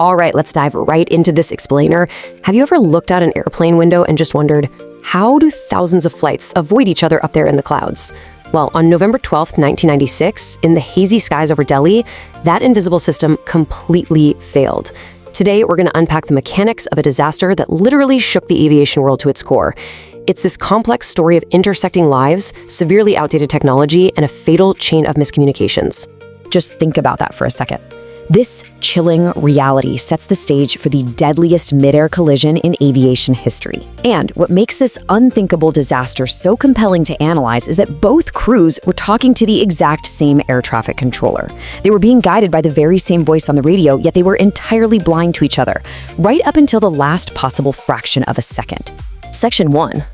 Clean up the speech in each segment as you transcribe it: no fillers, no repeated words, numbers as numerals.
All right, let's dive right into this explainer. Have you ever looked out an airplane window and just wondered, how do thousands of flights avoid each other up there in the clouds? Well, on November 12th, 1996, in the hazy skies over Delhi, that invisible system completely failed. Today, we're going to unpack the mechanics of a disaster that literally shook the aviation world to its core. It's this complex story of intersecting lives, severely outdated technology, and a fatal chain of miscommunications. Just think about that for a second. This chilling reality sets the stage for the deadliest mid-air collision in aviation history. And what makes this unthinkable disaster so compelling to analyze is that both crews were talking to the exact same air traffic controller. They were being guided by the very same voice on the radio, yet they were entirely blind to each other, right up until the last possible fraction of a second. Section 1.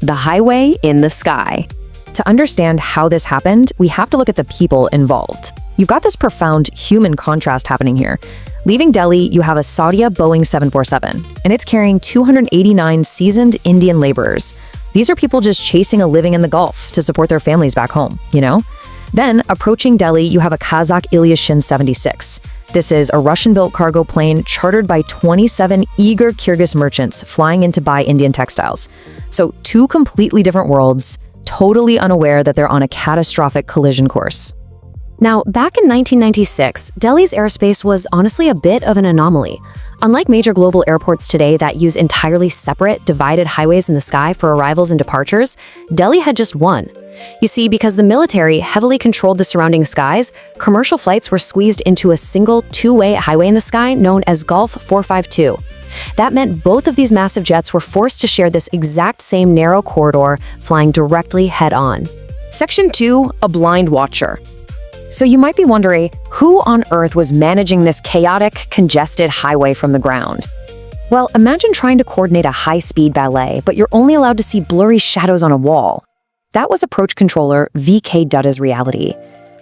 The highway in the sky. To understand how this happened, we have to look at the people involved. You've got this profound human contrast happening here. Leaving Delhi, you have a Saudi Boeing 747, and it's carrying 289 seasoned Indian laborers. These are people just chasing a living in the Gulf to support their families back home, you know? Then, approaching Delhi, you have a Kazakh Ilyushin Il-76. This is a Russian-built cargo plane chartered by 27 eager Kyrgyz merchants flying in to buy Indian textiles. So, two completely different worlds, totally unaware that they're on a catastrophic collision course. Now, back in 1996, Delhi's airspace was honestly a bit of an anomaly. Unlike major global airports today that use entirely separate, divided highways in the sky for arrivals and departures, Delhi had just one. You see, because the military heavily controlled the surrounding skies, commercial flights were squeezed into a single two-way highway in the sky known as Gulf 452. That meant both of these massive jets were forced to share this exact same narrow corridor, flying directly head-on. Section 2, a blind watcher. So you might be wondering, who on earth was managing this chaotic, congested highway from the ground? Well, imagine trying to coordinate a high-speed ballet, but you're only allowed to see blurry shadows on a wall. That was approach controller VK Dutta's reality.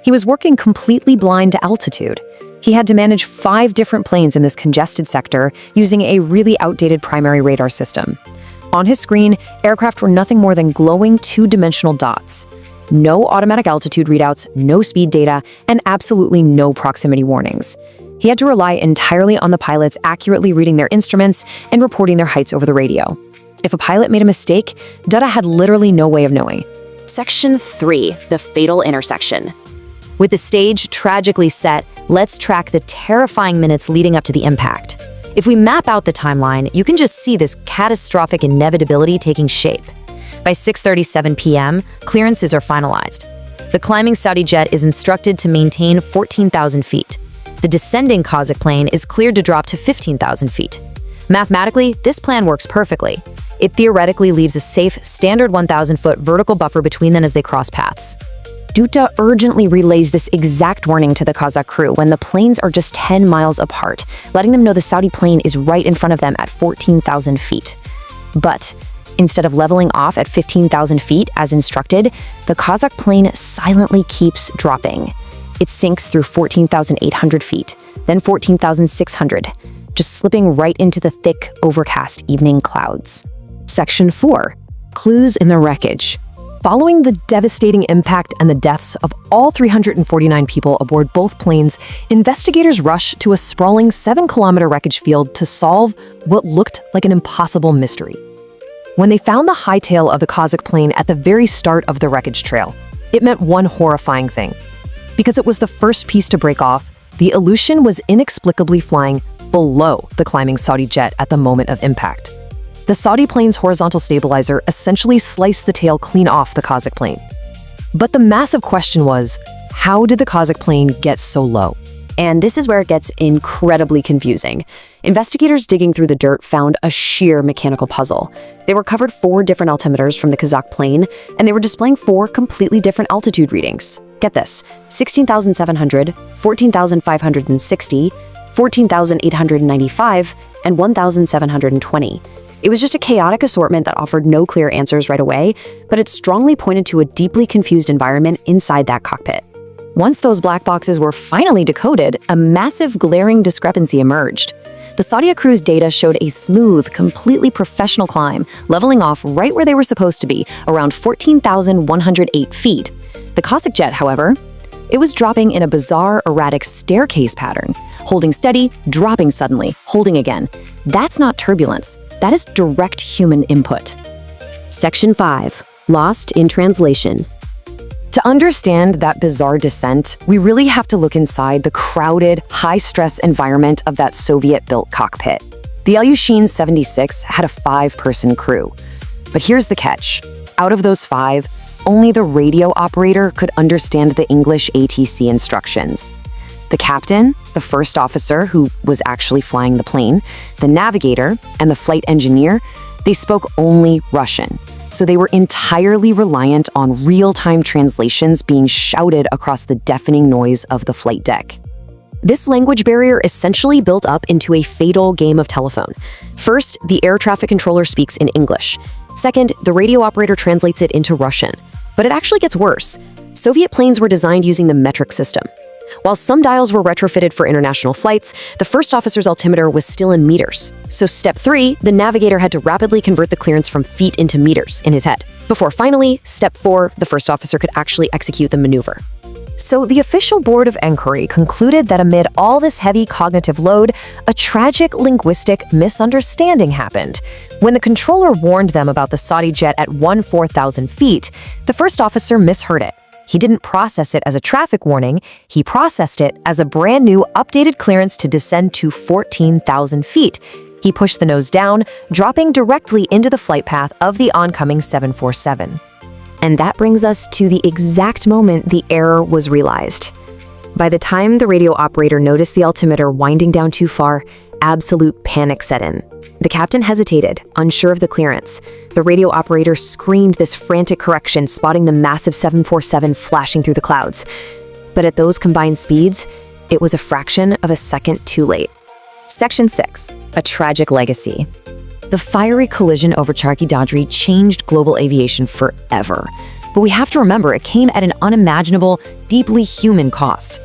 He was working completely blind to altitude. He had to manage 5 different planes in this congested sector using a really outdated primary radar system. On his screen, aircraft were nothing more than glowing two-dimensional dots. No automatic altitude readouts, no speed data, and absolutely no proximity warnings. He had to rely entirely on the pilots accurately reading their instruments and reporting their heights over the radio. If a pilot made a mistake, Dutta had literally no way of knowing. Section 3, the fatal intersection. With the stage tragically set, let's track the terrifying minutes leading up to the impact. If we map out the timeline, you can just see this catastrophic inevitability taking shape. By 6:37 p.m., clearances are finalized. The climbing Saudi jet is instructed to maintain 14,000 feet. The descending Kazakh plane is cleared to drop to 15,000 feet. Mathematically, this plan works perfectly. It theoretically leaves a safe, standard 1,000-foot vertical buffer between them as they cross paths. Dutta urgently relays this exact warning to the Kazakh crew when the planes are just 10 miles apart, letting them know the Saudi plane is right in front of them at 14,000 feet. But instead of leveling off at 15,000 feet as instructed, the Kazakh plane silently keeps dropping. It sinks through 14,800 feet, then 14,600, just slipping right into the thick, overcast evening clouds. Section 4. Clues in the wreckage. Following the devastating impact and the deaths of all 349 people aboard both planes, investigators rushed to a sprawling 7-kilometer wreckage field to solve what looked like an impossible mystery. When they found the high tail of the Kazakh plane at the very start of the wreckage trail, it meant one horrifying thing. Because it was the first piece to break off, the Ilyushin was inexplicably flying below the climbing Saudi jet at the moment of impact. The Saudi plane's horizontal stabilizer essentially sliced the tail clean off the Kazakh plane. But the massive question was, how did the Kazakh plane get so low? And this is where it gets incredibly confusing. Investigators digging through the dirt found a sheer mechanical puzzle. They recovered 4 different altimeters from the Kazakh plane, and they were displaying 4 completely different altitude readings. Get this, 16,700, 14,560, 14,895, and 1,720. It was just a chaotic assortment that offered no clear answers right away, but it strongly pointed to a deeply confused environment inside that cockpit. Once those black boxes were finally decoded, a massive glaring discrepancy emerged. The Saudi crew's data showed a smooth, completely professional climb, leveling off right where they were supposed to be, around 14,108 feet. The Kazakh jet, however, It was dropping in a bizarre, erratic staircase pattern. Holding steady, dropping suddenly, holding again. That's not turbulence. That is direct human input. Section 5. Lost in translation. To understand that bizarre descent, we really have to look inside the crowded, high-stress environment of that Soviet-built cockpit. The Ilyushin Il-76 had a 5-person crew. But here's the catch. Out of those 5, only the radio operator could understand the English ATC instructions. The captain, the first officer who was actually flying the plane, the navigator, and the flight engineer, they spoke only Russian. So they were entirely reliant on real-time translations being shouted across the deafening noise of the flight deck. This language barrier essentially built up into a fatal game of telephone. First, the air traffic controller speaks in English. Second, the radio operator translates it into Russian. But it actually gets worse. Soviet planes were designed using the metric system. While some dials were retrofitted for international flights, the first officer's altimeter was still in meters. So step 3, the navigator had to rapidly convert the clearance from feet into meters in his head. Before finally, step 4, the first officer could actually execute the maneuver. So the official board of inquiry concluded that amid all this heavy cognitive load, a tragic linguistic misunderstanding happened. When the controller warned them about the Saudi jet at 14,000 feet, the first officer misheard it. He didn't process it as a traffic warning, he processed it as a brand new updated clearance to descend to 14,000 feet. He pushed the nose down, dropping directly into the flight path of the oncoming 747. And that brings us to the exact moment the error was realized. By the time the radio operator noticed the altimeter winding down too far, absolute panic set in. The captain hesitated, unsure of the clearance. The radio operator screamed this frantic correction, spotting the massive 747 flashing through the clouds. But at those combined speeds, it was a fraction of a second too late. Section 6. A tragic legacy. The fiery collision over Charkhi Dadri changed global aviation forever. But we have to remember it came at an unimaginable, deeply human cost.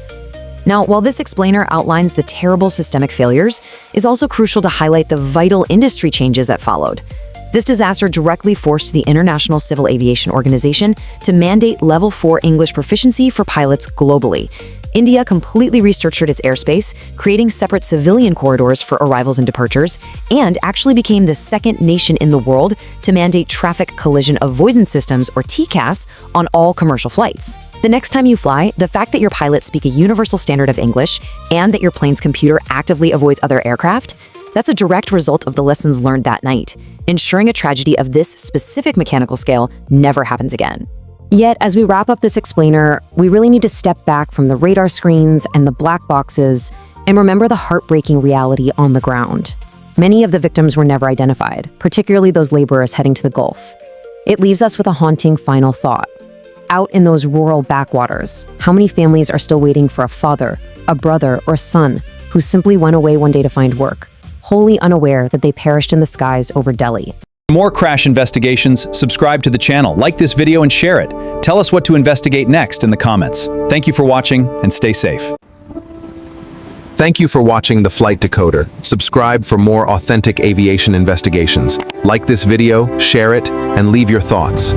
Now, while this explainer outlines the terrible systemic failures, it's also crucial to highlight the vital industry changes that followed. This disaster directly forced the International Civil Aviation Organization to mandate Level 4 English proficiency for pilots globally. India completely restructured its airspace, creating separate civilian corridors for arrivals and departures, and actually became the second nation in the world to mandate Traffic Collision Avoidance Systems, or TCAS, on all commercial flights. The next time you fly, the fact that your pilots speak a universal standard of English and that your plane's computer actively avoids other aircraft, that's a direct result of the lessons learned that night, ensuring a tragedy of this specific mechanical scale never happens again. Yet, as we wrap up this explainer, we really need to step back from the radar screens and the black boxes and remember the heartbreaking reality on the ground. Many of the victims were never identified, particularly those laborers heading to the Gulf. It leaves us with a haunting final thought. Out in those rural backwaters, how many families are still waiting for a father, a brother, or a son who simply went away one day to find work, wholly unaware that they perished in the skies over Delhi? For more crash investigations, subscribe to the channel, like this video and share it. Tell us what to investigate next in the comments. Thank you for watching and stay safe. Thank you for watching the Flight Decoder. Subscribe for more authentic aviation investigations. Like this video, share it, and leave your thoughts.